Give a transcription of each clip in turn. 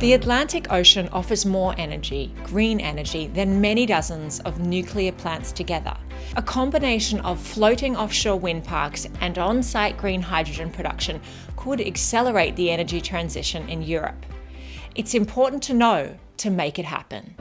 The Atlantic Ocean offers more energy, green energy, than many dozens of nuclear plants together. A combination of floating offshore wind parks and on-site green hydrogen production could accelerate the energy transition in Europe. It's important to know to make it happen.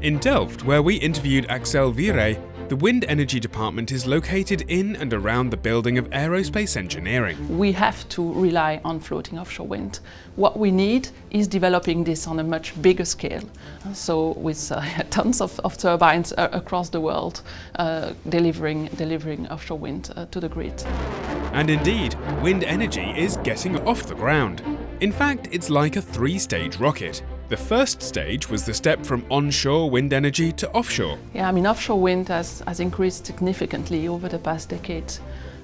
In Delft, where we interviewed Axelle Viré, the wind energy department is located in and around the building of aerospace engineering. We have to rely on floating offshore wind. What we need is developing this on a much bigger scale. So with tons of turbines across the world delivering offshore wind to the grid. And indeed, wind energy is getting off the ground. In fact, it's like a three-stage rocket. The first stage was the step from onshore wind energy to offshore. Yeah, I mean, offshore wind has increased significantly over the past decade.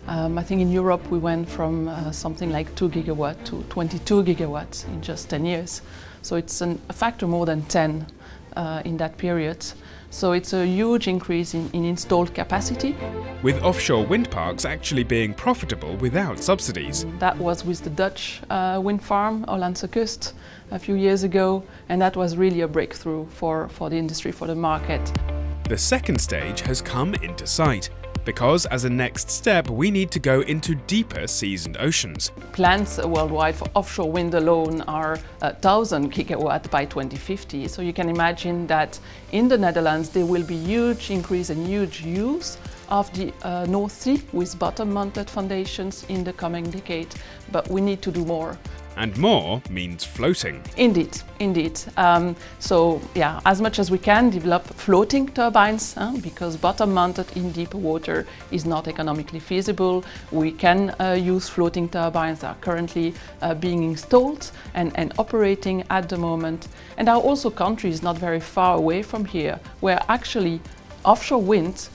I think in Europe we went from something like 2 gigawatt to 22 gigawatts in just 10 years. So it's a factor more than 10 in that period. So it's a huge increase in installed capacity. With offshore wind parks actually being profitable without subsidies. That was with the Dutch wind farm, Hollandse Kust, a few years ago, and that was really a breakthrough for the industry, for the market. The second stage has come into sight, because as a next step we need to go into deeper seas and oceans. Plans worldwide for offshore wind alone are 1,000 gigawatt by 2050, so you can imagine that in the Netherlands there will be huge increase and huge use of the North Sea with bottom-mounted foundations in the coming decade, but we need to do more. And more means floating. Indeed. So yeah, as much as we can develop floating turbines, because bottom-mounted in deep water is not economically feasible. We can use floating turbines that are currently being installed and operating at the moment. And there are also countries not very far away from here where actually offshore wind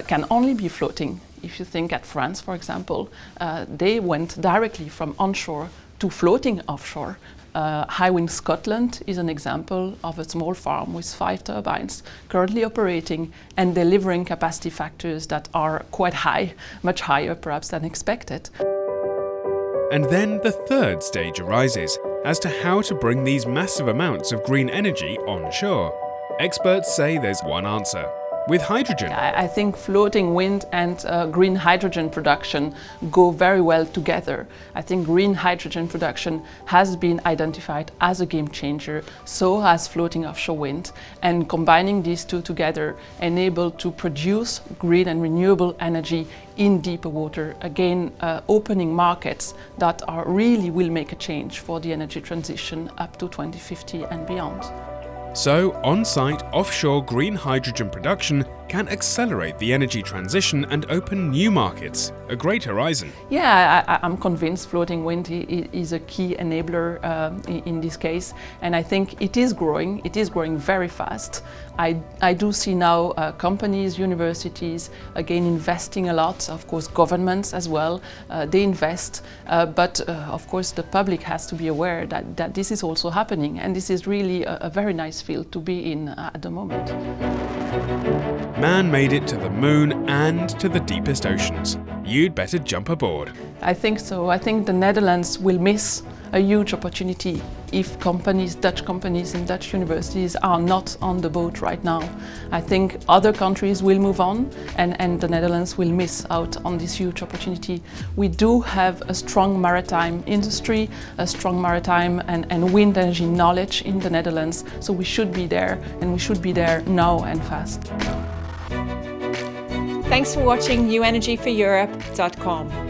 can only be floating. If you think at France, for example, they went directly from onshore to floating offshore. Hywind Scotland is an example of a small farm with 5 turbines currently operating and delivering capacity factors that are quite high, much higher perhaps than expected. And then the third stage arises as to how to bring these massive amounts of green energy onshore. Experts say there's one answer. With hydrogen. I think floating wind and green hydrogen production go very well together. I think green hydrogen production has been identified as a game changer, so has floating offshore wind. And combining these two together enable to produce green and renewable energy in deeper water, again opening markets that really will make a change for the energy transition up to 2050 and beyond. So, on-site offshore green hydrogen production can accelerate the energy transition and open new markets, a great horizon. Yeah, I'm convinced floating wind is a key enabler in this case, and I think it is growing very fast. I do see now companies, universities, again investing a lot, of course governments as well, they invest, but of course the public has to be aware that this is also happening, and this is really a very nice field to be in at the moment. Man made it to the moon and to the deepest oceans. You'd better jump aboard. I think so. I think the Netherlands will miss a huge opportunity if Dutch companies and Dutch universities are not on the boat right now. I think other countries will move on and the Netherlands will miss out on this huge opportunity. We do have a strong maritime industry, a strong maritime and wind energy knowledge in the Netherlands, so we should be there, and we should be there now and fast. Thanks for watching newenergyforeurope.com.